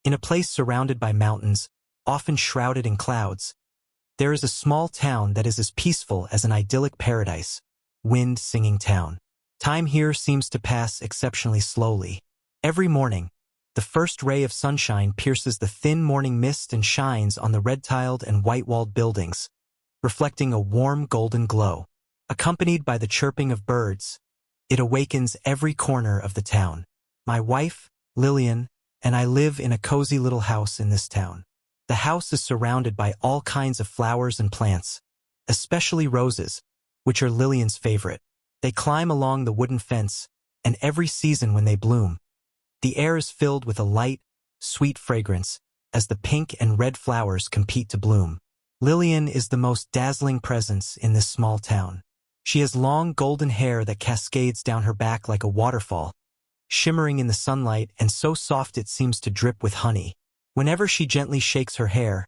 In a place surrounded by mountains, often shrouded in clouds, there is a small town that is as peaceful as an idyllic paradise, wind-singing town. Time here seems to pass exceptionally slowly. Every morning, the first ray of sunshine pierces the thin morning mist and shines on the red-tiled and white-walled buildings, reflecting a warm golden glow. Accompanied by the chirping of birds, it awakens every corner of the town. My wife, Lillian, and I live in a cozy little house in this town. The house is surrounded by all kinds of flowers and plants, especially roses, which are Lillian's favorite. They climb along the wooden fence, and every season when they bloom, the air is filled with a light, sweet fragrance as the pink and red flowers compete to bloom. Lillian is the most dazzling presence in this small town. She has long golden hair that cascades down her back like a waterfall, shimmering in the sunlight and so soft it seems to drip with honey. Whenever she gently shakes her hair,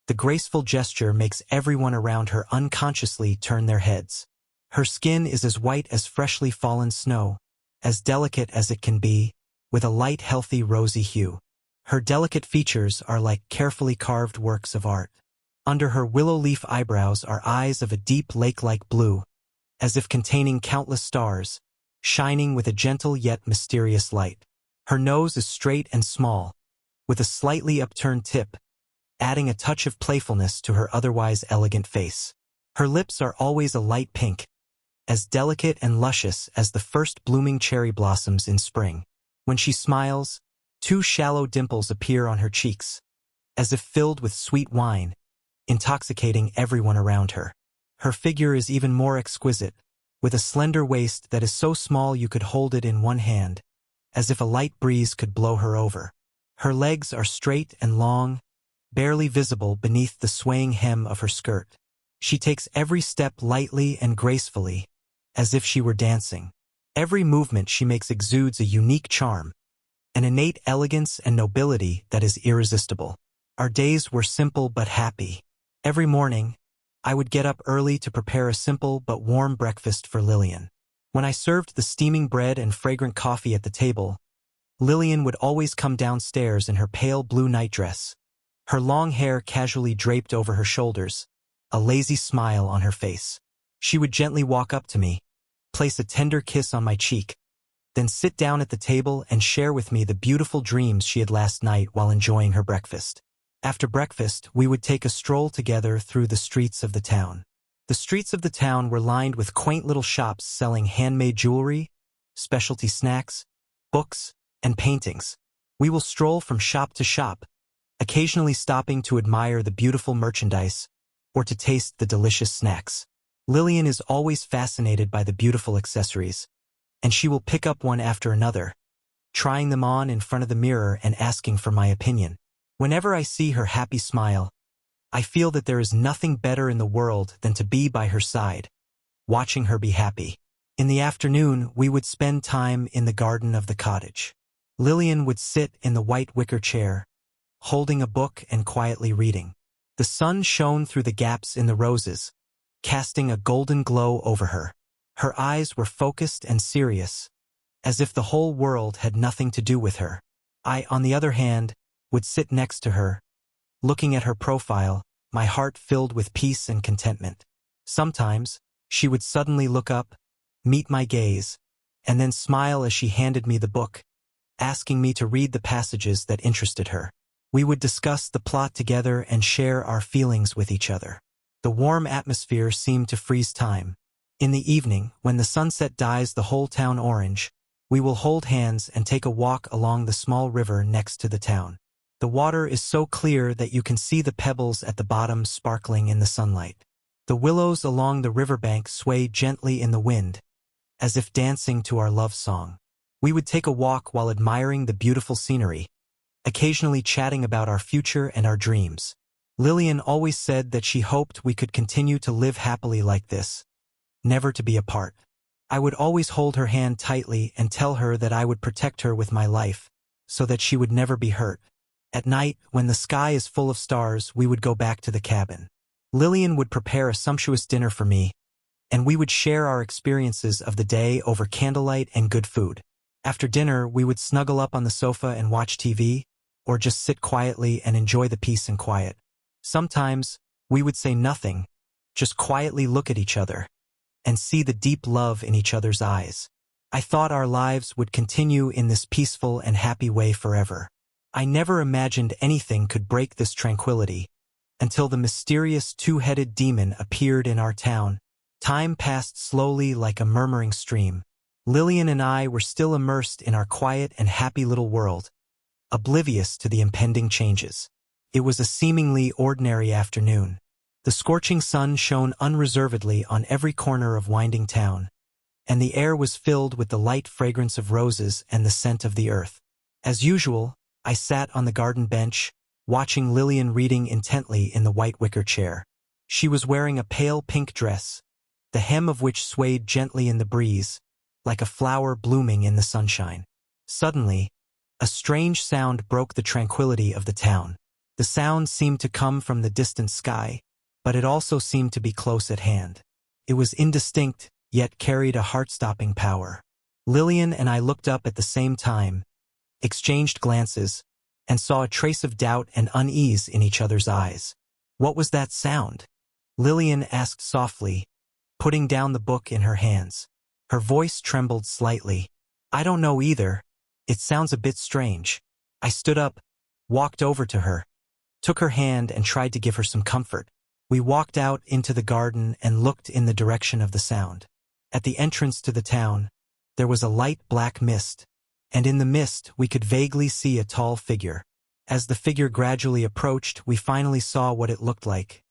the graceful gesture makes everyone around her unconsciously turn their heads. Her skin is as white as freshly fallen snow, as delicate as it can be, with a light, healthy, rosy hue. Her delicate features are like carefully carved works of art. Under her willow leaf eyebrows are eyes of a deep lake-like blue, as if containing countless stars, shining with a gentle yet mysterious light. Her nose is straight and small, with a slightly upturned tip, adding a touch of playfulness to her otherwise elegant face. Her lips are always a light pink, as delicate and luscious as the first blooming cherry blossoms in spring. When she smiles, two shallow dimples appear on her cheeks, as if filled with sweet wine, intoxicating everyone around her. Her figure is even more exquisite, with a slender waist that is so small you could hold it in one hand, as if a light breeze could blow her over. Her legs are straight and long, barely visible beneath the swaying hem of her skirt. She takes every step lightly and gracefully, as if she were dancing. Every movement she makes exudes a unique charm, an innate elegance and nobility that is irresistible. Our days were simple but happy. Every morning, I would get up early to prepare a simple but warm breakfast for Lillian. When I served the steaming bread and fragrant coffee at the table, Lillian would always come downstairs in her pale blue nightdress, her long hair casually draped over her shoulders, a lazy smile on her face. She would gently walk up to me, place a tender kiss on my cheek, then sit down at the table and share with me the beautiful dreams she had last night while enjoying her breakfast. After breakfast, we would take a stroll together through the streets of the town. The streets of the town were lined with quaint little shops selling handmade jewelry, specialty snacks, books, and paintings. We will stroll from shop to shop, occasionally stopping to admire the beautiful merchandise or to taste the delicious snacks. Lillian is always fascinated by the beautiful accessories, and she will pick up one after another, trying them on in front of the mirror and asking for my opinion. Whenever I see her happy smile, I feel that there is nothing better in the world than to be by her side, watching her be happy. In the afternoon, we would spend time in the garden of the cottage. Lillian would sit in the white wicker chair, holding a book and quietly reading. The sun shone through the gaps in the roses, casting a golden glow over her. Her eyes were focused and serious, as if the whole world had nothing to do with her. I, on the other hand, would sit next to her, looking at her profile, my heart filled with peace and contentment. Sometimes, she would suddenly look up, meet my gaze, and then smile as she handed me the book, asking me to read the passages that interested her. We would discuss the plot together and share our feelings with each other. The warm atmosphere seemed to freeze time. In the evening, when the sunset dyes the whole town orange, we will hold hands and take a walk along the small river next to the town. The water is so clear that you can see the pebbles at the bottom sparkling in the sunlight. The willows along the riverbank sway gently in the wind, as if dancing to our love song. We would take a walk while admiring the beautiful scenery, occasionally chatting about our future and our dreams. Lillian always said that she hoped we could continue to live happily like this, never to be apart. I would always hold her hand tightly and tell her that I would protect her with my life, so that she would never be hurt. At night, when the sky is full of stars, we would go back to the cabin. Lillian would prepare a sumptuous dinner for me, and we would share our experiences of the day over candlelight and good food. After dinner, we would snuggle up on the sofa and watch TV, or just sit quietly and enjoy the peace and quiet. Sometimes, we would say nothing, just quietly look at each other, and see the deep love in each other's eyes. I thought our lives would continue in this peaceful and happy way forever. I never imagined anything could break this tranquility, until the mysterious two-headed demon appeared in our town. Time passed slowly like a murmuring stream. Lillian and I were still immersed in our quiet and happy little world, oblivious to the impending changes. It was a seemingly ordinary afternoon. The scorching sun shone unreservedly on every corner of Winding Town, and the air was filled with the light fragrance of roses and the scent of the earth. As usual, I sat on the garden bench, watching Lillian reading intently in the white wicker chair. She was wearing a pale pink dress, the hem of which swayed gently in the breeze, like a flower blooming in the sunshine. Suddenly, a strange sound broke the tranquility of the town. The sound seemed to come from the distant sky, but it also seemed to be close at hand. It was indistinct, yet carried a heart-stopping power. Lillian and I looked up at the same time, exchanged glances, and saw a trace of doubt and unease in each other's eyes. "What was that sound?" Lillian asked softly, putting down the book in her hands. Her voice trembled slightly. "I don't know either. It sounds a bit strange." I stood up, walked over to her, took her hand and tried to give her some comfort. We walked out into the garden and looked in the direction of the sound. At the entrance to the town, there was a light black mist, and in the mist we could vaguely see a tall figure. As the figure gradually approached, we finally saw what it looked like.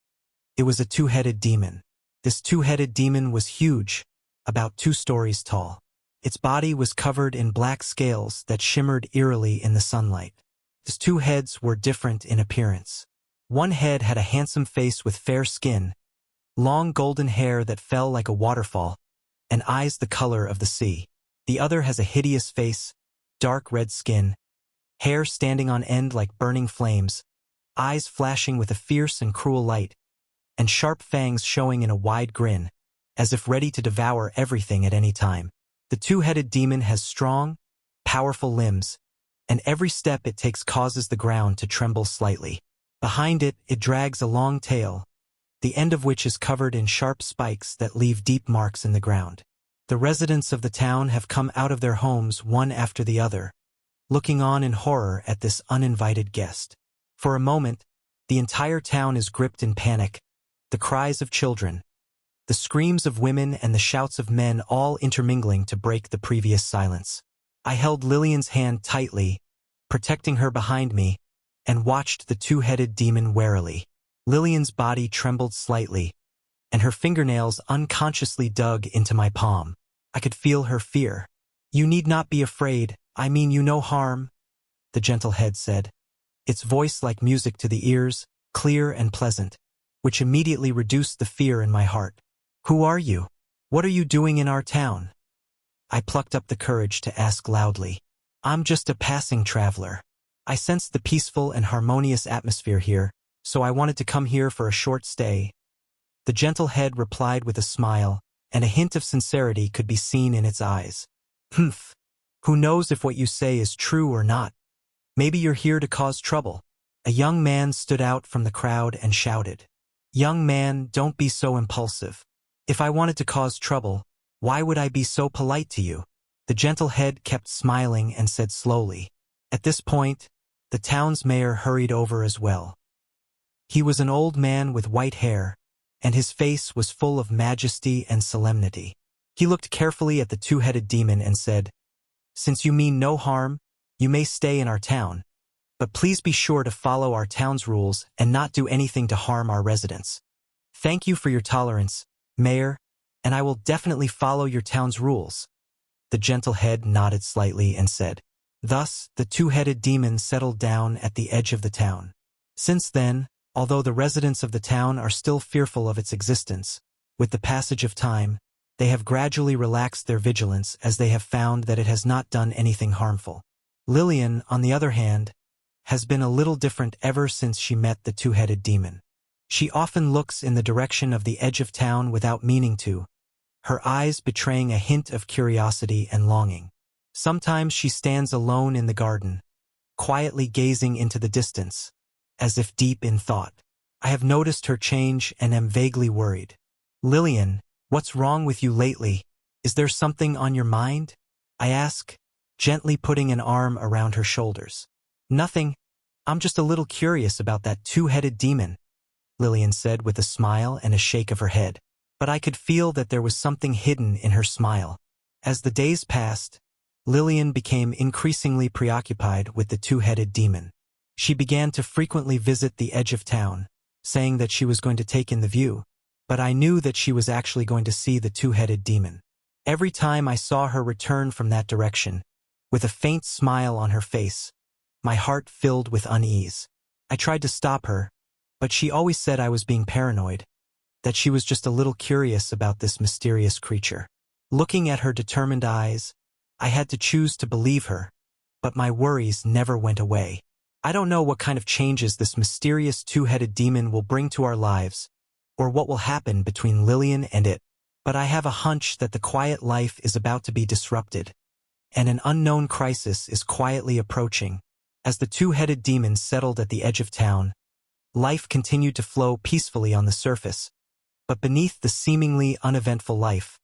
It was a two-headed demon. This two-headed demon was huge, about 2 stories tall. Its body was covered in black scales that shimmered eerily in the sunlight. Its 2 heads were different in appearance. One head had a handsome face with fair skin, long golden hair that fell like a waterfall, and eyes the color of the sea. The other has a hideous face, dark red skin, hair standing on end like burning flames, eyes flashing with a fierce and cruel light, and sharp fangs showing in a wide grin, as if ready to devour everything at any time. The two-headed demon has strong, powerful limbs, and every step it takes causes the ground to tremble slightly. Behind it, it drags a long tail, the end of which is covered in sharp spikes that leave deep marks in the ground. The residents of the town have come out of their homes one after the other, looking on in horror at this uninvited guest. For a moment, the entire town is gripped in panic, the cries of children, the screams of women and the shouts of men all intermingling to break the previous silence. I held Lillian's hand tightly, protecting her behind me, and watched the two-headed demon warily. Lillian's body trembled slightly, and her fingernails unconsciously dug into my palm. I could feel her fear. "You need not be afraid, I mean you no harm," the gentle head said, its voice like music to the ears, clear and pleasant, which immediately reduced the fear in my heart. "Who are you? What are you doing in our town?" I plucked up the courage to ask loudly. "I'm just a passing traveler. I sensed the peaceful and harmonious atmosphere here, so I wanted to come here for a short stay." The gentle head replied with a smile, and a hint of sincerity could be seen in its eyes. "Humph. Who knows if what you say is true or not? Maybe you're here to cause trouble." A young man stood out from the crowd and shouted, "Young man, don't be so impulsive. If I wanted to cause trouble, why would I be so polite to you?" The gentle head kept smiling and said slowly. At this point, the town's mayor hurried over as well. He was an old man with white hair, and his face was full of majesty and solemnity. He looked carefully at the two-headed demon and said, "Since you mean no harm, you may stay in our town, but please be sure to follow our town's rules and not do anything to harm our residents." "Thank you for your tolerance, Mayor, and I will definitely follow your town's rules." The gentle head nodded slightly and said. Thus, the two-headed demon settled down at the edge of the town. Since then, although the residents of the town are still fearful of its existence, with the passage of time, they have gradually relaxed their vigilance as they have found that it has not done anything harmful. Lillian, on the other hand, has been a little different ever since she met the two-headed demon. She often looks in the direction of the edge of town without meaning to, her eyes betraying a hint of curiosity and longing. Sometimes she stands alone in the garden, quietly gazing into the distance, as if deep in thought. I have noticed her change and am vaguely worried. Lillian, what's wrong with you lately? Is there something on your mind? I ask, gently putting an arm around her shoulders. Nothing. I'm just a little curious about that two-headed demon, Lillian said with a smile and a shake of her head. But I could feel that there was something hidden in her smile. As the days passed, Lillian became increasingly preoccupied with the two-headed demon. She began to frequently visit the edge of town, saying that she was going to take in the view, but I knew that she was actually going to see the two-headed demon. Every time I saw her return from that direction, with a faint smile on her face, my heart filled with unease. I tried to stop her, but she always said I was being paranoid, that she was just a little curious about this mysterious creature. Looking at her determined eyes, I had to choose to believe her, but my worries never went away. I don't know what kind of changes this mysterious two-headed demon will bring to our lives, or what will happen between Lillian and it, but I have a hunch that the quiet life is about to be disrupted, and an unknown crisis is quietly approaching. As the two-headed demon settled at the edge of town, life continued to flow peacefully on the surface, but beneath the seemingly uneventful life,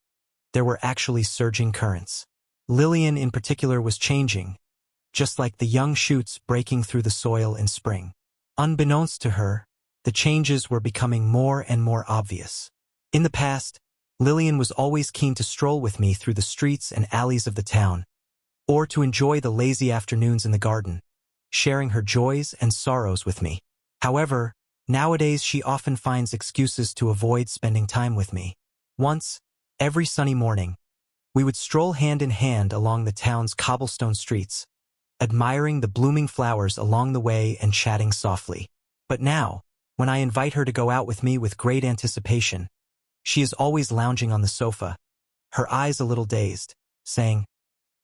there were actually surging currents. Lillian in particular was changing, just like the young shoots breaking through the soil in spring. Unbeknownst to her, the changes were becoming more and more obvious. In the past, Lillian was always keen to stroll with me through the streets and alleys of the town, or to enjoy the lazy afternoons in the garden, sharing her joys and sorrows with me. However, nowadays she often finds excuses to avoid spending time with me. Once, every sunny morning, we would stroll hand in hand along the town's cobblestone streets, admiring the blooming flowers along the way and chatting softly. But now, when I invite her to go out with me with great anticipation, she is always lounging on the sofa, her eyes a little dazed, saying,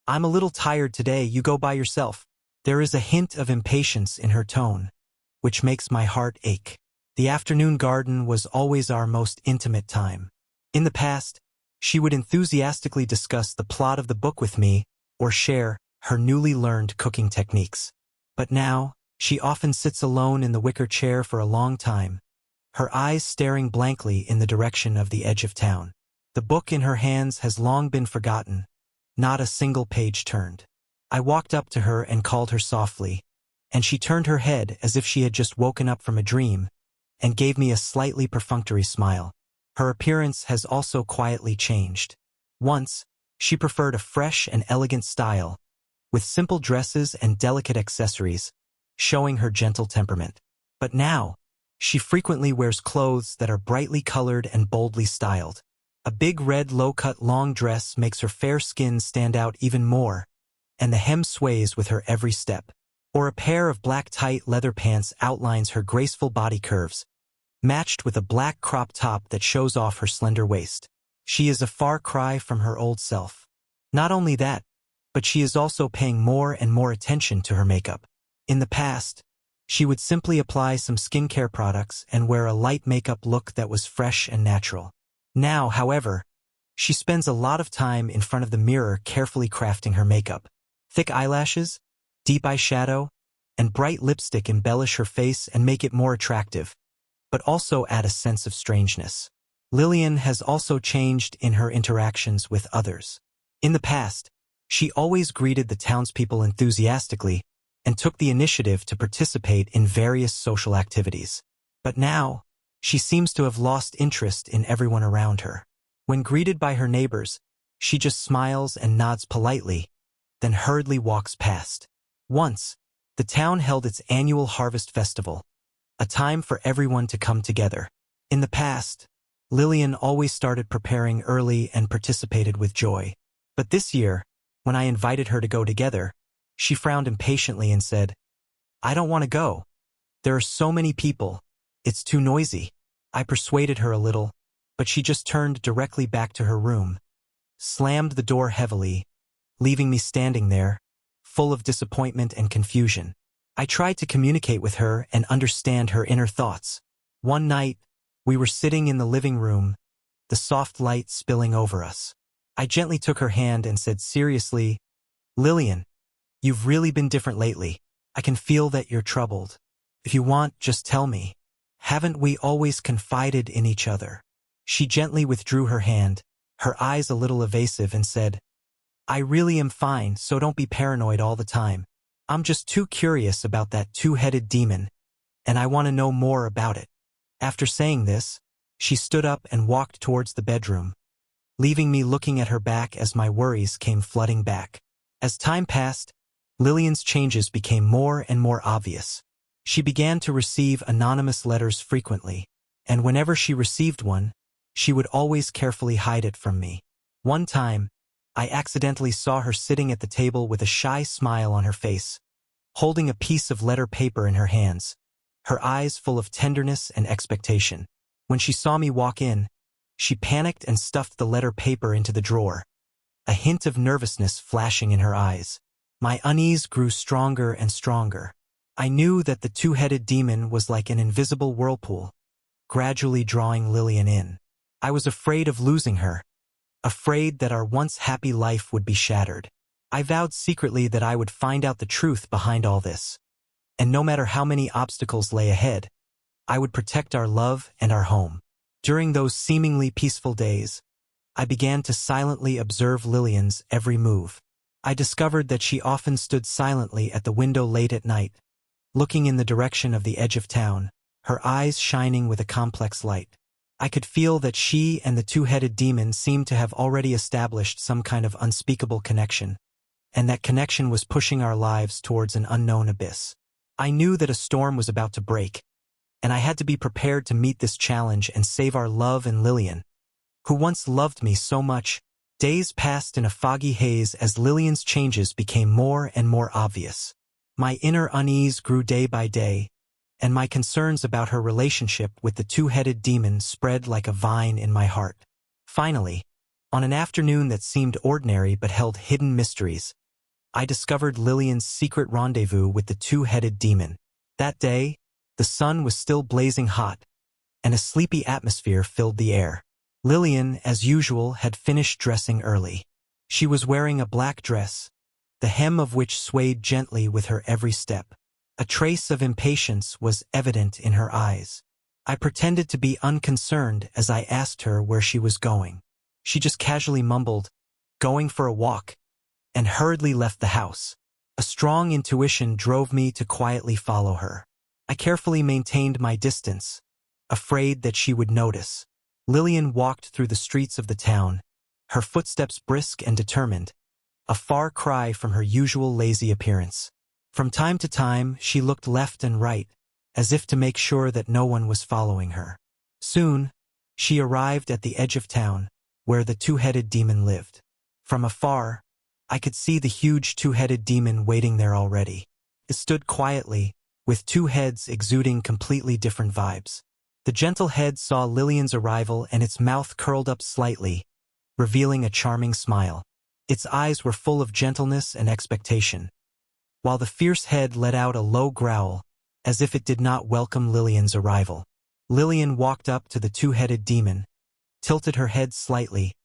"I'm a little tired today, you go by yourself." There is a hint of impatience in her tone, which makes my heart ache. The afternoon garden was always our most intimate time. In the past, she would enthusiastically discuss the plot of the book with me or share her newly learned cooking techniques. But now, she often sits alone in the wicker chair for a long time, her eyes staring blankly in the direction of the edge of town. The book in her hands has long been forgotten, not a single page turned. I walked up to her and called her softly, and she turned her head as if she had just woken up from a dream, and gave me a slightly perfunctory smile. Her appearance has also quietly changed. Once, she preferred a fresh and elegant style, with simple dresses and delicate accessories, showing her gentle temperament. But now, she frequently wears clothes that are brightly colored and boldly styled. A big red low-cut long dress makes her fair skin stand out even more, and the hem sways with her every step. Or a pair of black tight leather pants outlines her graceful body curves, matched with a black crop top that shows off her slender waist. She is a far cry from her old self. Not only that, but she is also paying more and more attention to her makeup. In the past, she would simply apply some skincare products and wear a light makeup look that was fresh and natural. Now, however, she spends a lot of time in front of the mirror carefully crafting her makeup. Thick eyelashes, deep eyeshadow, and bright lipstick embellish her face and make it more attractive, but also add a sense of strangeness. Lillian has also changed in her interactions with others. In the past, she always greeted the townspeople enthusiastically and took the initiative to participate in various social activities. But now, she seems to have lost interest in everyone around her. When greeted by her neighbors, she just smiles and nods politely, then hurriedly walks past. Once, the town held its annual harvest festival, a time for everyone to come together. In the past, Lillian always started preparing early and participated with joy. But this year, when I invited her to go together, she frowned impatiently and said, "I don't want to go. There are so many people. It's too noisy." I persuaded her a little, but she just turned directly back to her room, slammed the door heavily, leaving me standing there, full of disappointment and confusion. I tried to communicate with her and understand her inner thoughts. One night, we were sitting in the living room, the soft light spilling over us. I gently took her hand and said seriously, "Lillian, you've really been different lately. I can feel that you're troubled. If you want, just tell me. Haven't we always confided in each other? She gently withdrew her hand, her eyes a little evasive, and said, I really am fine, so don't be paranoid all the time. I'm just too curious about that two-headed demon, and I want to know more about it. After saying this, she stood up and walked towards the bedroom, leaving me looking at her back as my worries came flooding back. As time passed, Lillian's changes became more and more obvious. She began to receive anonymous letters frequently, and whenever she received one, she would always carefully hide it from me. One time, I accidentally saw her sitting at the table with a shy smile on her face, holding a piece of letter paper in her hands, her eyes full of tenderness and expectation. When she saw me walk in, she panicked and stuffed the letter paper into the drawer, a hint of nervousness flashing in her eyes. My unease grew stronger and stronger. I knew that the two-headed demon was like an invisible whirlpool, gradually drawing Lillian in. I was afraid of losing her, afraid that our once happy life would be shattered. I vowed secretly that I would find out the truth behind all this, and no matter how many obstacles lay ahead, I would protect our love and our home. During those seemingly peaceful days, I began to silently observe Lillian's every move. I discovered that she often stood silently at the window late at night, looking in the direction of the edge of town, her eyes shining with a complex light. I could feel that she and the two-headed demon seemed to have already established some kind of unspeakable connection, and that connection was pushing our lives towards an unknown abyss. I knew that a storm was about to break, and I had to be prepared to meet this challenge and save our love and Lillian, who once loved me so much. Days passed in a foggy haze as Lillian's changes became more and more obvious. My inner unease grew day by day, and my concerns about her relationship with the two-headed demon spread like a vine in my heart. Finally, on an afternoon that seemed ordinary but held hidden mysteries, I discovered Lillian's secret rendezvous with the two-headed demon. That day, the sun was still blazing hot, and a sleepy atmosphere filled the air. Lillian, as usual, had finished dressing early. She was wearing a black dress, the hem of which swayed gently with her every step. A trace of impatience was evident in her eyes. I pretended to be unconcerned as I asked her where she was going. She just casually mumbled, "Going for a walk," and hurriedly left the house. A strong intuition drove me to quietly follow her. I carefully maintained my distance, afraid that she would notice. Lillian walked through the streets of the town, her footsteps brisk and determined, a far cry from her usual lazy appearance. From time to time, she looked left and right, as if to make sure that no one was following her. Soon, she arrived at the edge of town, where the two-headed demon lived. From afar, I could see the huge two-headed demon waiting there already. It stood quietly, with two heads exuding completely different vibes. The gentle head saw Lillian's arrival and its mouth curled up slightly, revealing a charming smile. Its eyes were full of gentleness and expectation, while the fierce head let out a low growl, as if it did not welcome Lillian's arrival. Lillian walked up to the two-headed demon, tilted her head slightly,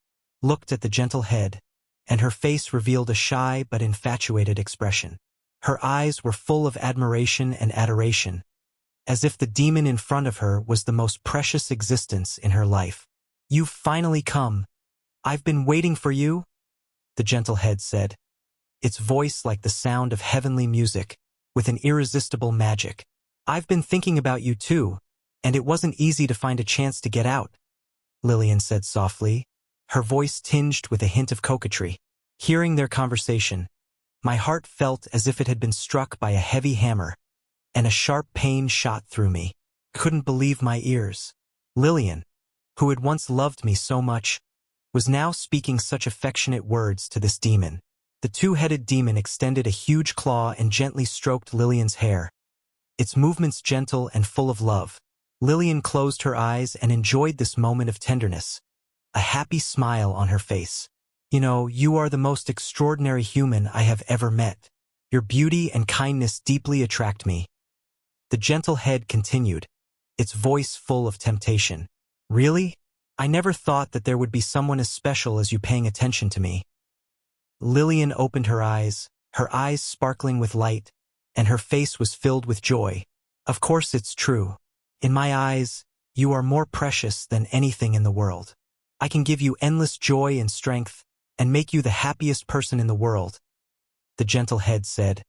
looked at the gentle head, and her face revealed a shy but infatuated expression. Her eyes were full of admiration and adoration, as if the demon in front of her was the most precious existence in her life. "You've finally come. I've been waiting for you," the gentle head said, its voice like the sound of heavenly music, with an irresistible magic. "I've been thinking about you too, and it wasn't easy to find a chance to get out," Lillian said softly, her voice tinged with a hint of coquetry. Hearing their conversation, my heart felt as if it had been struck by a heavy hammer, and a sharp pain shot through me. I couldn't believe my ears. Lillian, who had once loved me so much, was now speaking such affectionate words to this demon. The two-headed demon extended a huge claw and gently stroked Lillian's hair, its movements gentle and full of love. Lillian closed her eyes and enjoyed this moment of tenderness, a happy smile on her face. "You know, you are the most extraordinary human I have ever met. Your beauty and kindness deeply attract me," the gentle head continued, its voice full of temptation. "Really? I never thought that there would be someone as special as you paying attention to me." Lillian opened her eyes sparkling with light, and her face was filled with joy. Of course it's true. In my eyes, you are more precious than anything in the world. I can give you endless joy and strength, and make you the happiest person in the world, the gentle head said,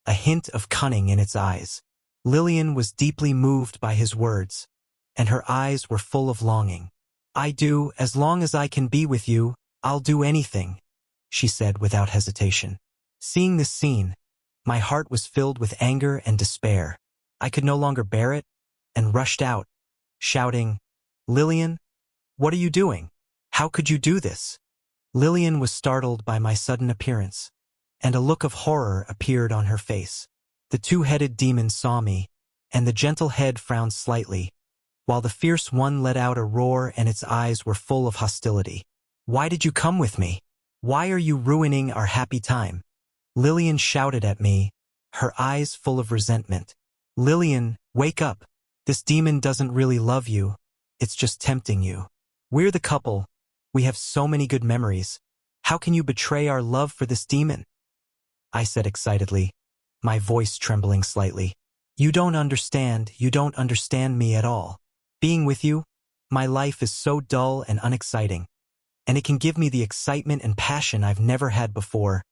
a hint of cunning in its eyes. Lillian was deeply moved by his words, and her eyes were full of longing. I do, as long as I can be with you, I'll do anything, she said without hesitation. Seeing this scene, my heart was filled with anger and despair. I could no longer bear it, and rushed out, shouting, Lillian, what are you doing? How could you do this? Lillian was startled by my sudden appearance, and a look of horror appeared on her face. The two-headed demon saw me, and the gentle head frowned slightly, while the fierce one let out a roar and its eyes were full of hostility. Why did you come with me? Why are you ruining our happy time? Lillian shouted at me, her eyes full of resentment. Lillian, wake up. This demon doesn't really love you. It's just tempting you. We're the couple. We have so many good memories. How can you betray our love for this demon? I said excitedly, my voice trembling slightly. You don't understand me at all. Being with you, my life is so dull and unexciting, and it can give me the excitement and passion I've never had before,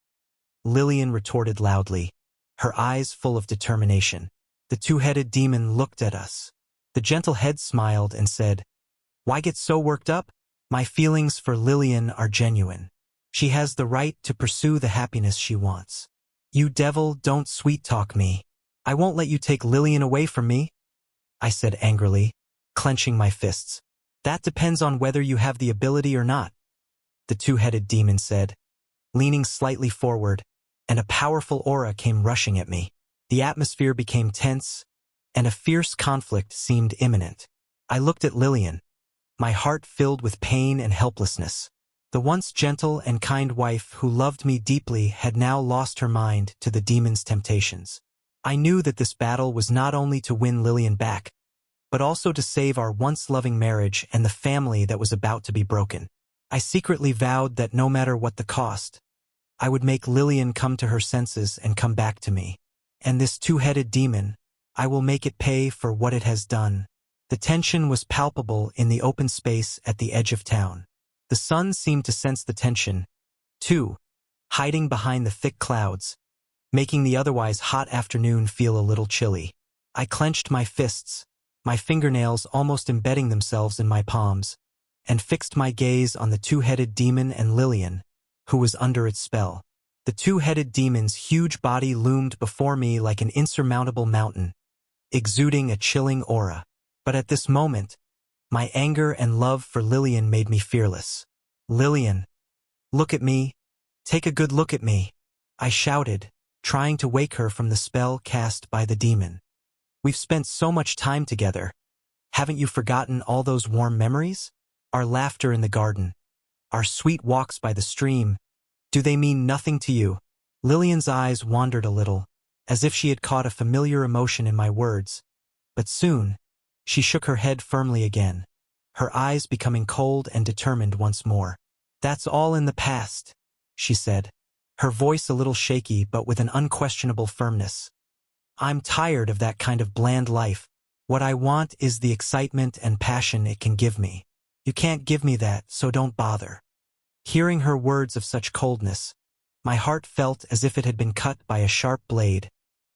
Lillian retorted loudly, her eyes full of determination. The two-headed demon looked at us. The gentle head smiled and said, Why get so worked up? My feelings for Lillian are genuine. She has the right to pursue the happiness she wants. You devil, don't sweet-talk me. I won't let you take Lillian away from me, I said angrily, clenching my fists. That depends on whether you have the ability or not, the two-headed demon said, leaning slightly forward, and a powerful aura came rushing at me. The atmosphere became tense, and a fierce conflict seemed imminent. I looked at Lillian, my heart filled with pain and helplessness. The once gentle and kind wife who loved me deeply had now lost her mind to the demon's temptations. I knew that this battle was not only to win Lillian back, but also to save our once-loving marriage and the family that was about to be broken. I secretly vowed that no matter what the cost, I would make Lillian come to her senses and come back to me. And this two-headed demon, I will make it pay for what it has done. The tension was palpable in the open space at the edge of town. The sun seemed to sense the tension, too, hiding behind the thick clouds, making the otherwise hot afternoon feel a little chilly. I clenched my fists, my fingernails almost embedding themselves in my palms, and fixed my gaze on the two-headed demon and Lillian, who was under its spell. The two-headed demon's huge body loomed before me like an insurmountable mountain, exuding a chilling aura. But at this moment, my anger and love for Lillian made me fearless. Lillian, look at me. Take a good look at me, I shouted, trying to wake her from the spell cast by the demon. We've spent so much time together. Haven't you forgotten all those warm memories? Our laughter in the garden, our sweet walks by the stream, do they mean nothing to you? Lillian's eyes wandered a little, as if she had caught a familiar emotion in my words, but soon, she shook her head firmly again, her eyes becoming cold and determined once more. That's all in the past, she said, her voice a little shaky but with an unquestionable firmness. I'm tired of that kind of bland life. What I want is the excitement and passion it can give me. You can't give me that, so don't bother. Hearing her words of such coldness, my heart felt as if it had been cut by a sharp blade,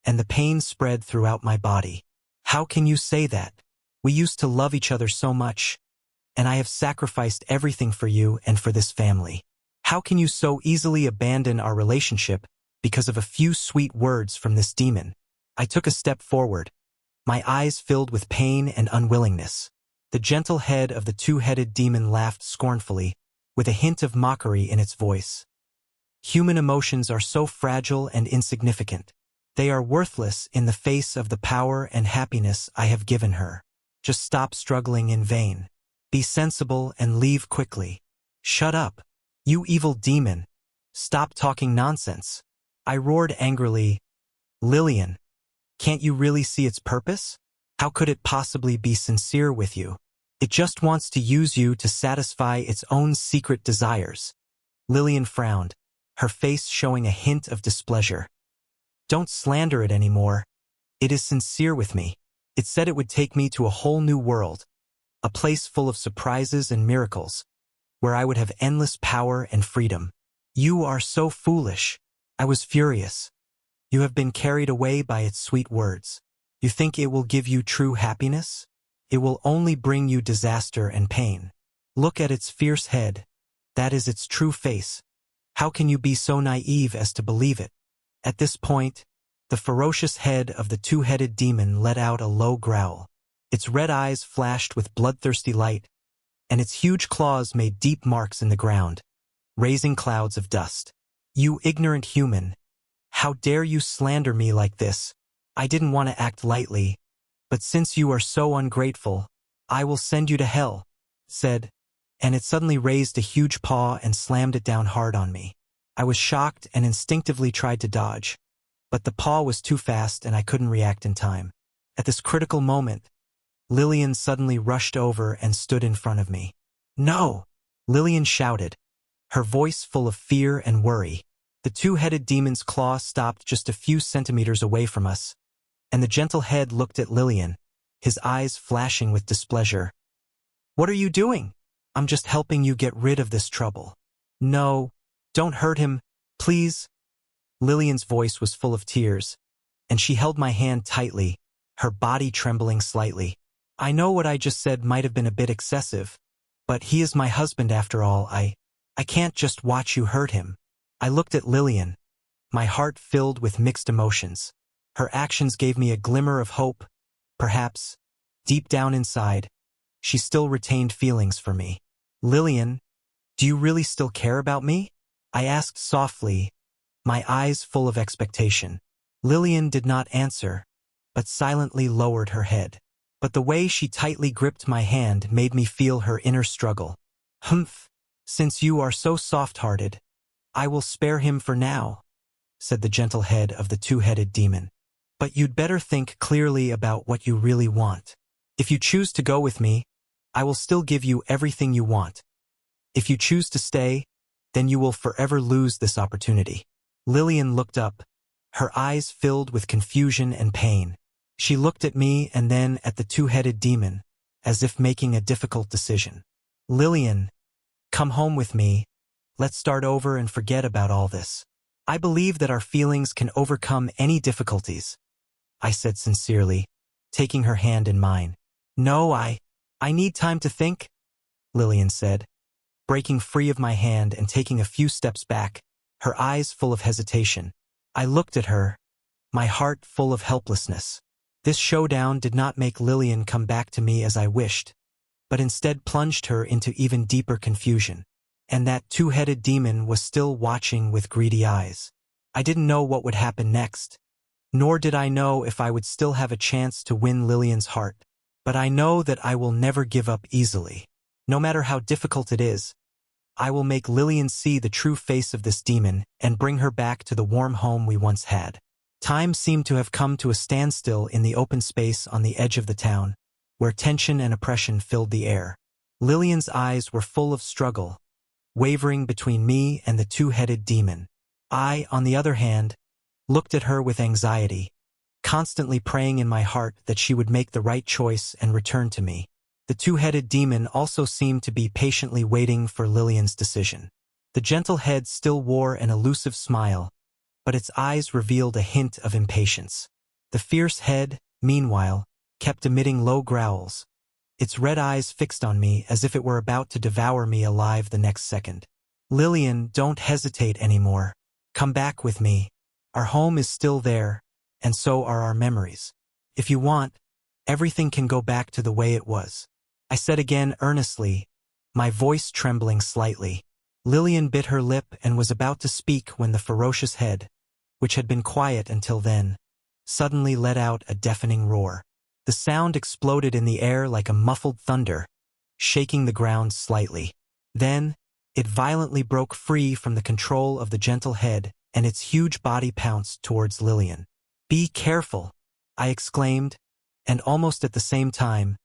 and the pain spread throughout my body. How can you say that? We used to love each other so much, and I have sacrificed everything for you and for this family. How can you so easily abandon our relationship because of a few sweet words from this demon? I took a step forward, my eyes filled with pain and unwillingness. The gentle head of the two-headed demon laughed scornfully, with a hint of mockery in its voice. Human emotions are so fragile and insignificant. They are worthless in the face of the power and happiness I have given her. Just stop struggling in vain. Be sensible and leave quickly. Shut up, you evil demon. Stop talking nonsense. I roared angrily. Lillian, can't you really see its purpose? How could it possibly be sincere with you? It just wants to use you to satisfy its own secret desires. Lillian frowned, her face showing a hint of displeasure. Don't slander it anymore. It is sincere with me. It said it would take me to a whole new world, a place full of surprises and miracles, where I would have endless power and freedom. You are so foolish. I was furious. You have been carried away by its sweet words. You think it will give you true happiness? It will only bring you disaster and pain. Look at its fierce head. That is its true face. How can you be so naive as to believe it? At this point, the ferocious head of the two-headed demon let out a low growl. Its red eyes flashed with bloodthirsty light, and its huge claws made deep marks in the ground, raising clouds of dust. You ignorant human! How dare you slander me like this? I didn't want to act lightly, but since you are so ungrateful, I will send you to hell, said, and it suddenly raised a huge paw and slammed it down hard on me. I was shocked and instinctively tried to dodge, but the paw was too fast and I couldn't react in time. At this critical moment, Lillian suddenly rushed over and stood in front of me. No! Lillian shouted, her voice full of fear and worry. The two-headed demon's claw stopped just a few centimeters away from us, and the gentle head looked at Lillian, his eyes flashing with displeasure. What are you doing? I'm just helping you get rid of this trouble. No, don't hurt him, please. Lillian's voice was full of tears, and she held my hand tightly, her body trembling slightly. I know what I just said might have been a bit excessive, but he is my husband after all. I can't just watch you hurt him. I looked at Lillian, my heart filled with mixed emotions. Her actions gave me a glimmer of hope. Perhaps, deep down inside, she still retained feelings for me. Lillian, do you really still care about me? I asked softly, my eyes full of expectation. Lillian did not answer, but silently lowered her head. But the way she tightly gripped my hand made me feel her inner struggle. Humph, since you are so soft-hearted, I will spare him for now, said the gentle head of the two-headed demon. But you'd better think clearly about what you really want. If you choose to go with me, I will still give you everything you want. If you choose to stay, then you will forever lose this opportunity. Lillian looked up, her eyes filled with confusion and pain. She looked at me and then at the two-headed demon, as if making a difficult decision. Lillian, come home with me. Let's start over and forget about all this. I believe that our feelings can overcome any difficulties, I said sincerely, taking her hand in mine. No, I need time to think, Lillian said, breaking free of my hand and taking a few steps back, her eyes full of hesitation. I looked at her, my heart full of helplessness. This showdown did not make Lillian come back to me as I wished, but instead plunged her into even deeper confusion. And that two-headed demon was still watching with greedy eyes. I didn't know what would happen next, nor did I know if I would still have a chance to win Lillian's heart. But I know that I will never give up easily. No matter how difficult it is, I will make Lillian see the true face of this demon and bring her back to the warm home we once had. Time seemed to have come to a standstill in the open space on the edge of the town, where tension and oppression filled the air. Lillian's eyes were full of struggle, wavering between me and the two-headed demon. I, on the other hand, looked at her with anxiety, constantly praying in my heart that she would make the right choice and return to me. The two-headed demon also seemed to be patiently waiting for Lillian's decision. The gentle head still wore an elusive smile, but its eyes revealed a hint of impatience. The fierce head, meanwhile, kept emitting low growls, its red eyes fixed on me as if it were about to devour me alive the next second. Lillian, don't hesitate anymore. Come back with me. Our home is still there, and so are our memories. If you want, everything can go back to the way it was, I said again earnestly, my voice trembling slightly. Lillian bit her lip and was about to speak when the ferocious head, which had been quiet until then, suddenly let out a deafening roar. The sound exploded in the air like a muffled thunder, shaking the ground slightly. Then, it violently broke free from the control of the gentle head, and its huge body pounced towards Lillian. Be careful, I exclaimed, and almost at the same time,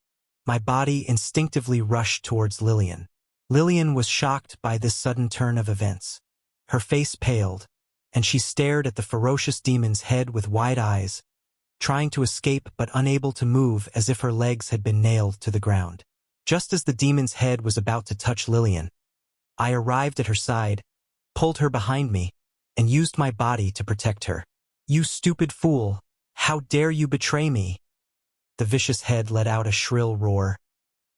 my body instinctively rushed towards Lillian. Lillian was shocked by this sudden turn of events. Her face paled, and she stared at the ferocious demon's head with wide eyes, trying to escape but unable to move as if her legs had been nailed to the ground. Just as the demon's head was about to touch Lillian, I arrived at her side, pulled her behind me, and used my body to protect her. "You stupid fool! How dare you betray me?" The vicious head let out a shrill roar.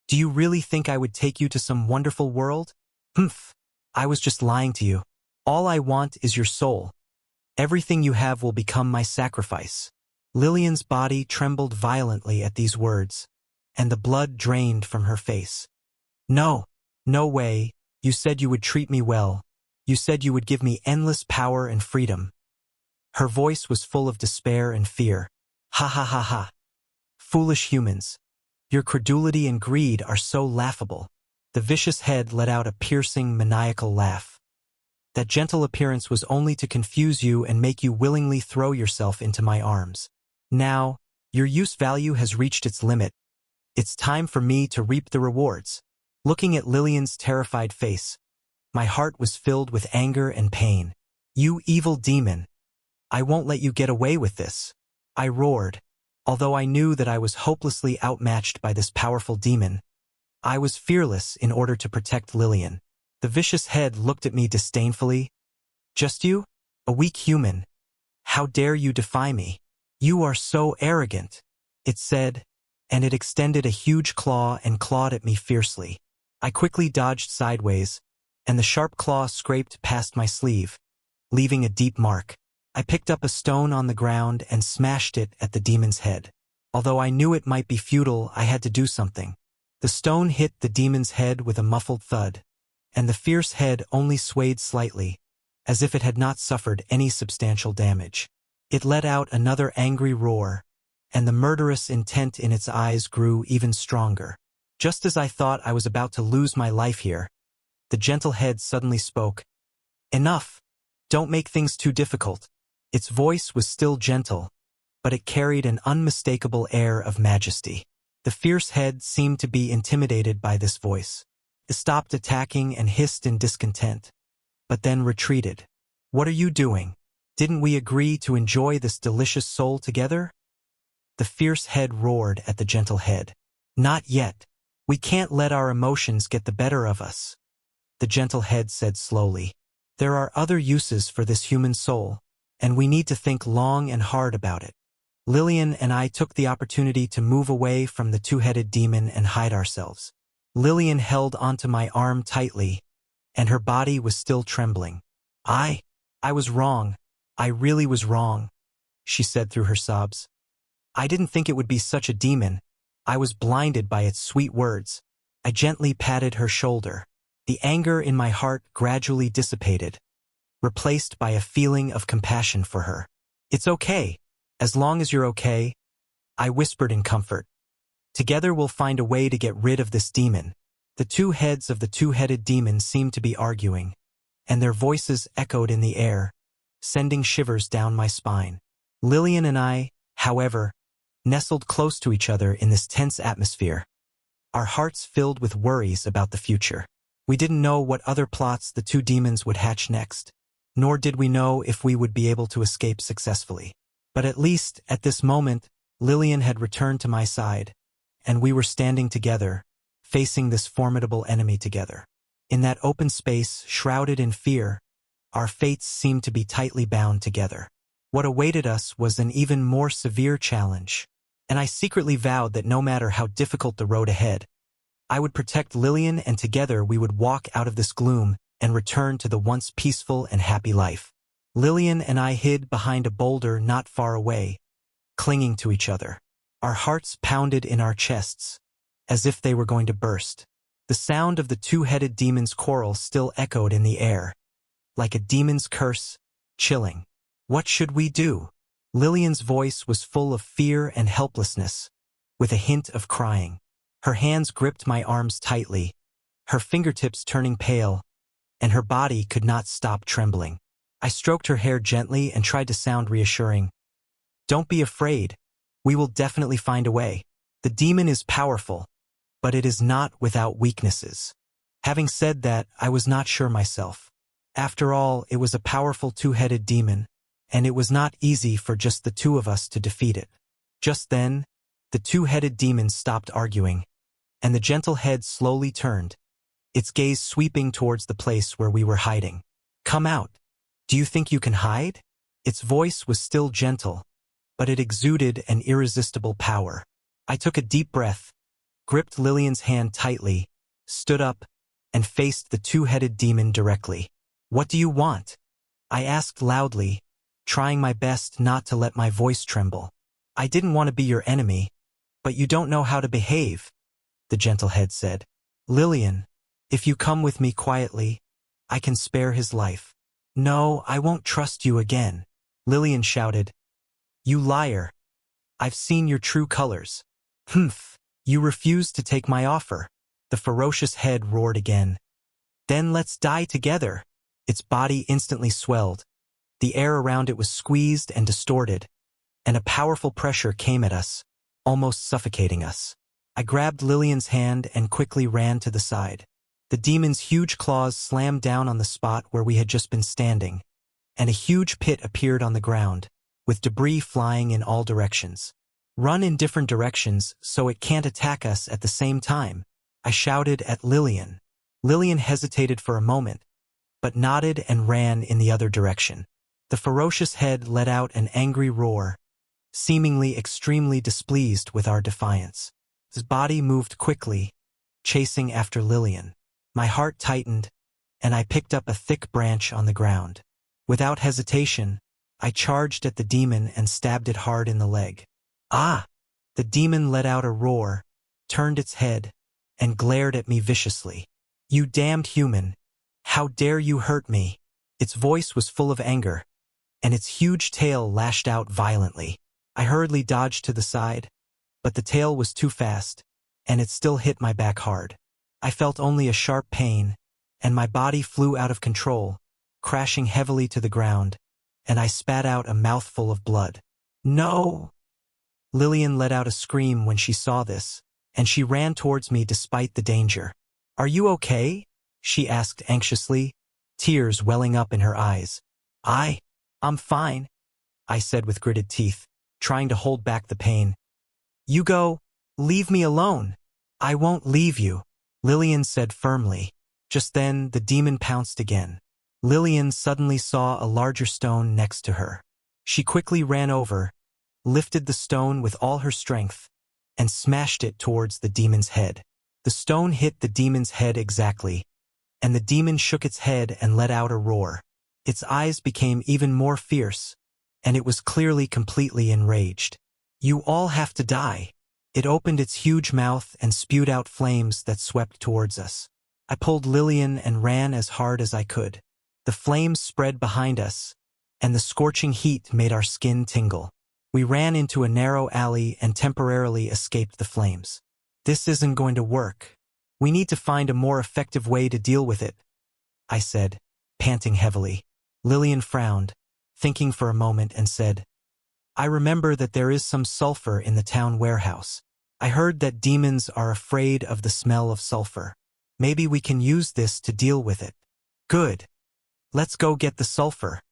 "Do you really think I would take you to some wonderful world? Humph! I was just lying to you. All I want is your soul. Everything you have will become my sacrifice." Lillian's body trembled violently at these words, and the blood drained from her face. "No, no way. You said you would treat me well. You said you would give me endless power and freedom." Her voice was full of despair and fear. "Ha ha ha ha. Foolish humans. Your credulity and greed are so laughable." The vicious head let out a piercing, maniacal laugh. "That gentle appearance was only to confuse you and make you willingly throw yourself into my arms. Now, your use value has reached its limit. It's time for me to reap the rewards." Looking at Lillian's terrified face, my heart was filled with anger and pain. "You evil demon! I won't let you get away with this," I roared. Although I knew that I was hopelessly outmatched by this powerful demon, I was fearless in order to protect Lillian. The vicious head looked at me disdainfully. "Just you? A weak human? How dare you defy me? You are so arrogant," it said, and it extended a huge claw and clawed at me fiercely. I quickly dodged sideways, and the sharp claw scraped past my sleeve, leaving a deep mark. I picked up a stone on the ground and smashed it at the demon's head. Although I knew it might be futile, I had to do something. The stone hit the demon's head with a muffled thud, and the fierce head only swayed slightly, as if it had not suffered any substantial damage. It let out another angry roar, and the murderous intent in its eyes grew even stronger. Just as I thought I was about to lose my life here, the gentle head suddenly spoke. "Enough! Don't make things too difficult." Its voice was still gentle, but it carried an unmistakable air of majesty. The fierce head seemed to be intimidated by this voice. It stopped attacking and hissed in discontent, but then retreated. "What are you doing? Didn't we agree to enjoy this delicious soul together?" The fierce head roared at the gentle head. "Not yet. We can't let our emotions get the better of us," the gentle head said slowly. "There are other uses for this human soul, and we need to think long and hard about it." Lillian and I took the opportunity to move away from the two-headed demon and hide ourselves. Lillian held onto my arm tightly, and her body was still trembling. I was wrong. I really was wrong," she said through her sobs. "I didn't think it would be such a demon. I was blinded by its sweet words." I gently patted her shoulder. The anger in my heart gradually dissipated, replaced by a feeling of compassion for her. "It's okay, as long as you're okay," I whispered in comfort. "Together we'll find a way to get rid of this demon." The two heads of the two-headed demon seemed to be arguing, and their voices echoed in the air, sending shivers down my spine. Lillian and I, however, nestled close to each other in this tense atmosphere, our hearts filled with worries about the future. We didn't know what other plots the two demons would hatch next, nor did we know if we would be able to escape successfully. But at least, at this moment, Lillian had returned to my side, and we were standing together, facing this formidable enemy together. In that open space, shrouded in fear, our fates seemed to be tightly bound together. What awaited us was an even more severe challenge, and I secretly vowed that no matter how difficult the road ahead, I would protect Lillian, and together we would walk out of this gloom and return to the once peaceful and happy life. Lillian and I hid behind a boulder not far away, clinging to each other. Our hearts pounded in our chests, as if they were going to burst. The sound of the two-headed demon's quarrel still echoed in the air, like a demon's curse, chilling. What should we do? Lillian's voice was full of fear and helplessness, with a hint of crying. Her hands gripped my arms tightly, her fingertips turning pale, and her body could not stop trembling. I stroked her hair gently and tried to sound reassuring. "Don't be afraid. We will definitely find a way. The demon is powerful, but it is not without weaknesses." Having said that, I was not sure myself. After all, it was a powerful two-headed demon, and it was not easy for just the two of us to defeat it. Just then, the two-headed demon stopped arguing, and the gentle head slowly turned, its gaze sweeping towards the place where we were hiding. "Come out. Do you think you can hide?" Its voice was still gentle, but it exuded an irresistible power. I took a deep breath, gripped Lillian's hand tightly, stood up, and faced the two-headed demon directly. "What do you want?" I asked loudly, trying my best not to let my voice tremble. "I didn't want to be your enemy, but you don't know how to behave," the gentle head said. "Lillian, if you come with me quietly, I can spare his life." "No, I won't trust you again," Lillian shouted. "You liar. I've seen your true colors." "Humph, you refuse to take my offer," the ferocious head roared again. "Then let's die together." Its body instantly swelled. The air around it was squeezed and distorted, and a powerful pressure came at us, almost suffocating us. I grabbed Lillian's hand and quickly ran to the side. The demon's huge claws slammed down on the spot where we had just been standing, and a huge pit appeared on the ground, with debris flying in all directions. "Run in different directions so it can't attack us at the same time," I shouted at Lillian. Lillian hesitated for a moment, but nodded and ran in the other direction. The ferocious head let out an angry roar, seemingly extremely displeased with our defiance. His body moved quickly, chasing after Lillian. My heart tightened, and I picked up a thick branch on the ground. Without hesitation, I charged at the demon and stabbed it hard in the leg. "Ah!" The demon let out a roar, turned its head, and glared at me viciously. "You damned human! How dare you hurt me?" Its voice was full of anger, and its huge tail lashed out violently. I hurriedly dodged to the side, but the tail was too fast, and it still hit my back hard. I felt only a sharp pain, and my body flew out of control, crashing heavily to the ground, and I spat out a mouthful of blood. "No!" Lillian let out a scream when she saw this, and she ran towards me despite the danger. "Are you okay?" she asked anxiously, tears welling up in her eyes. I'm fine," I said with gritted teeth, trying to hold back the pain. "You go. Leave me alone." "I won't leave you," Lillian said firmly. Just then, the demon pounced again. Lillian suddenly saw a larger stone next to her. She quickly ran over, lifted the stone with all her strength, and smashed it towards the demon's head. The stone hit the demon's head exactly, and the demon shook its head and let out a roar. Its eyes became even more fierce, and it was clearly completely enraged. "You all have to die." It opened its huge mouth and spewed out flames that swept towards us. I pulled Lillian and ran as hard as I could. The flames spread behind us, and the scorching heat made our skin tingle. We ran into a narrow alley and temporarily escaped the flames. "This isn't going to work. We need to find a more effective way to deal with it," I said, panting heavily. Lillian frowned, thinking for a moment, and said, "I remember that there is some sulfur in the town warehouse. I heard that demons are afraid of the smell of sulfur. Maybe we can use this to deal with it." "Good. Let's go get the sulfur."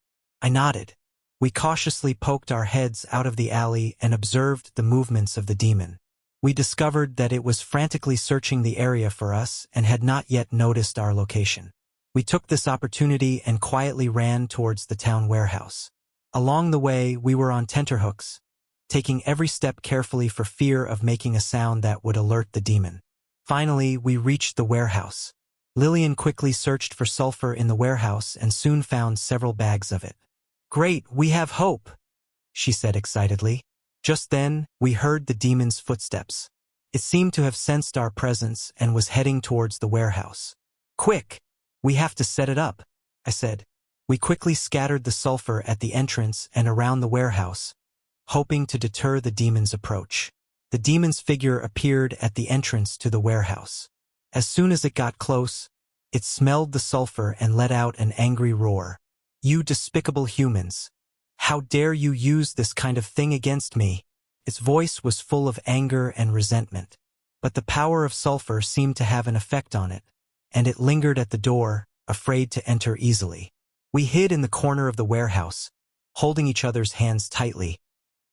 I nodded. We cautiously poked our heads out of the alley and observed the movements of the demon. We discovered that it was frantically searching the area for us and had not yet noticed our location. We took this opportunity and quietly ran towards the town warehouse. Along the way, we were on tenterhooks, taking every step carefully for fear of making a sound that would alert the demon. Finally, we reached the warehouse. Lillian quickly searched for sulfur in the warehouse and soon found several bags of it. "Great, we have hope," she said excitedly. Just then, we heard the demon's footsteps. It seemed to have sensed our presence and was heading towards the warehouse. "Quick! We have to set it up," I said. We quickly scattered the sulfur at the entrance and around the warehouse, hoping to deter the demon's approach. The demon's figure appeared at the entrance to the warehouse. As soon as it got close, it smelled the sulfur and let out an angry roar. "You despicable humans! How dare you use this kind of thing against me?" Its voice was full of anger and resentment. But the power of sulfur seemed to have an effect on it, and it lingered at the door, afraid to enter easily. We hid in the corner of the warehouse, holding each other's hands tightly,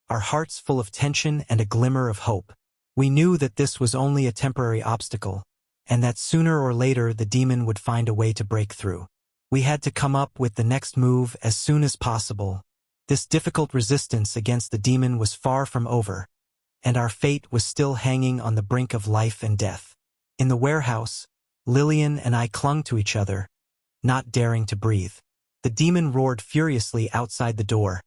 our hearts full of tension and a glimmer of hope. We knew that this was only a temporary obstacle, and that sooner or later the demon would find a way to break through. We had to come up with the next move as soon as possible. This difficult resistance against the demon was far from over, and our fate was still hanging on the brink of life and death. In the warehouse, Lillian and I clung to each other, not daring to breathe. The demon roared furiously outside the door,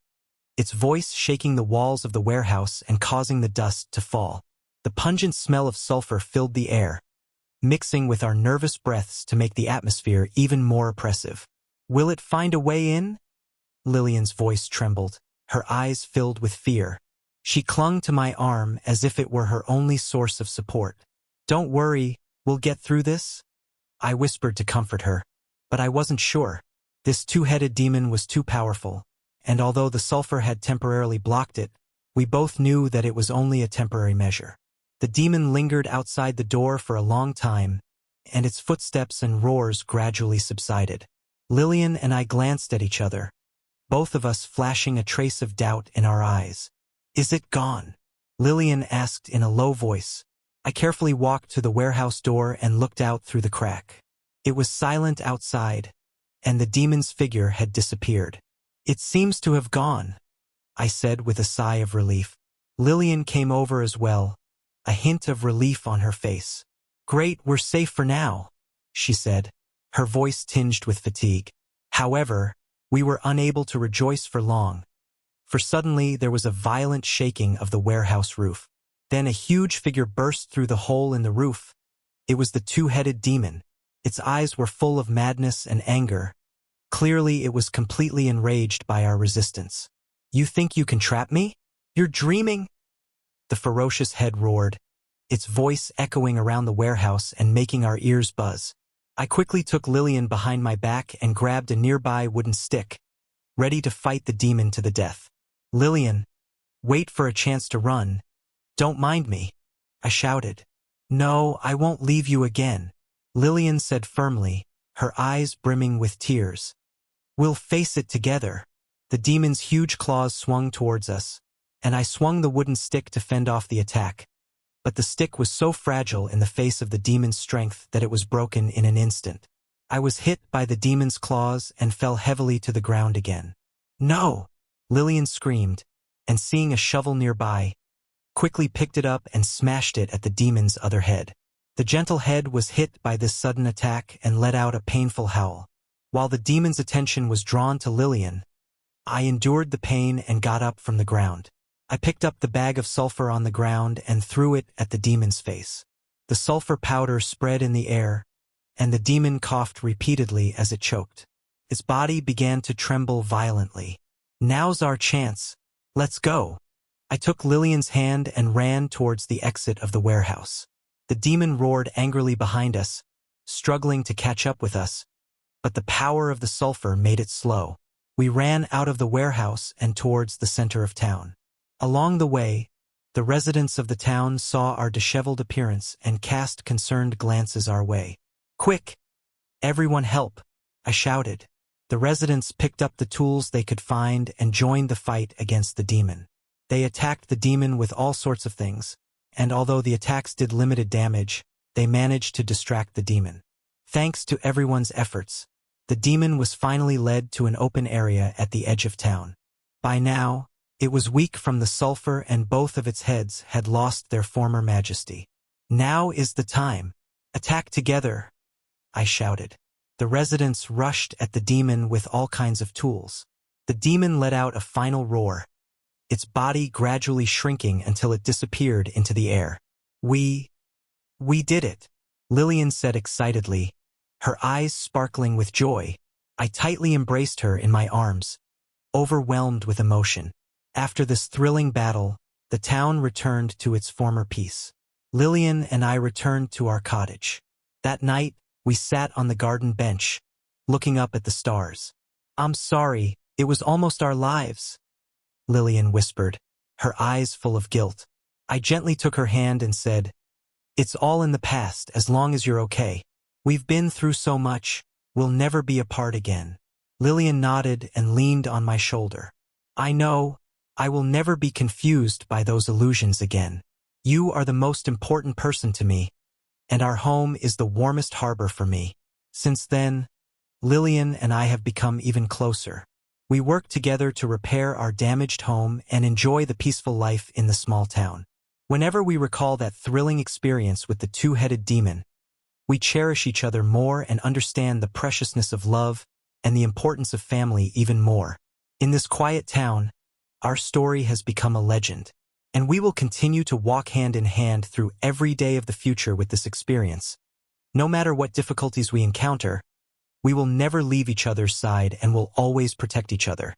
its voice shaking the walls of the warehouse and causing the dust to fall. The pungent smell of sulfur filled the air, mixing with our nervous breaths to make the atmosphere even more oppressive. "Will it find a way in?" Lillian's voice trembled, her eyes filled with fear. She clung to my arm as if it were her only source of support. "Don't worry, we'll get through this," I whispered to comfort her. But I wasn't sure. This two-headed demon was too powerful, and although the sulfur had temporarily blocked it, we both knew that it was only a temporary measure. The demon lingered outside the door for a long time, and its footsteps and roars gradually subsided. Lillian and I glanced at each other, both of us flashing a trace of doubt in our eyes. "Is it gone?" Lillian asked in a low voice. I carefully walked to the warehouse door and looked out through the crack. It was silent outside, and the demon's figure had disappeared. "It seems to have gone," I said with a sigh of relief. Lillian came over as well, a hint of relief on her face. "Great, we're safe for now," she said, her voice tinged with fatigue. However, we were unable to rejoice for long, for suddenly there was a violent shaking of the warehouse roof. Then a huge figure burst through the hole in the roof. It was the two-headed demon. Its eyes were full of madness and anger. Clearly, it was completely enraged by our resistance. "You think you can trap me? You're dreaming!" The ferocious head roared, its voice echoing around the warehouse and making our ears buzz. I quickly took Lillian behind my back and grabbed a nearby wooden stick, ready to fight the demon to the death. "Lillian, wait for a chance to run. Don't mind me," I shouted. "No, I won't leave you again," Lillian said firmly, her eyes brimming with tears. "We'll face it together." The demon's huge claws swung towards us, and I swung the wooden stick to fend off the attack. But the stick was so fragile in the face of the demon's strength that it was broken in an instant. I was hit by the demon's claws and fell heavily to the ground again. "No!" Lillian screamed, and seeing a shovel nearby, quickly picked it up and smashed it at the demon's other head. The gentle head was hit by this sudden attack and let out a painful howl. While the demon's attention was drawn to Lillian, I endured the pain and got up from the ground. I picked up the bag of sulfur on the ground and threw it at the demon's face. The sulfur powder spread in the air, and the demon coughed repeatedly as it choked. Its body began to tremble violently. "Now's our chance. Let's go." I took Lillian's hand and ran towards the exit of the warehouse. The demon roared angrily behind us, struggling to catch up with us, but the power of the sulfur made it slow. We ran out of the warehouse and towards the center of town. Along the way, the residents of the town saw our disheveled appearance and cast concerned glances our way. "Quick! Everyone help!" I shouted. The residents picked up the tools they could find and joined the fight against the demon. They attacked the demon with all sorts of things, and although the attacks did limited damage, they managed to distract the demon. Thanks to everyone's efforts, the demon was finally led to an open area at the edge of town. By now, it was weak from the sulfur and both of its heads had lost their former majesty. "Now is the time. Attack together," I shouted. The residents rushed at the demon with all kinds of tools. The demon let out a final roar, its body gradually shrinking until it disappeared into the air. We did it," Lillian said excitedly, her eyes sparkling with joy. I tightly embraced her in my arms, overwhelmed with emotion. After this thrilling battle, the town returned to its former peace. Lillian and I returned to our cottage. That night, we sat on the garden bench, looking up at the stars. "I'm sorry, it was almost our lives," Lillian whispered, her eyes full of guilt. I gently took her hand and said, "It's all in the past as long as you're okay. We've been through so much, we'll never be apart again." Lillian nodded and leaned on my shoulder. I know, I will never be confused by those illusions again. You are the most important person to me, and our home is the warmest harbor for me. Since then, Lillian and I have become even closer. We work together to repair our damaged home and enjoy the peaceful life in the small town. Whenever we recall that thrilling experience with the two-headed demon, we cherish each other more and understand the preciousness of love and the importance of family even more. In this quiet town, our story has become a legend, and we will continue to walk hand in hand through every day of the future with this experience. No matter what difficulties we encounter, we will never leave each other's side and will always protect each other.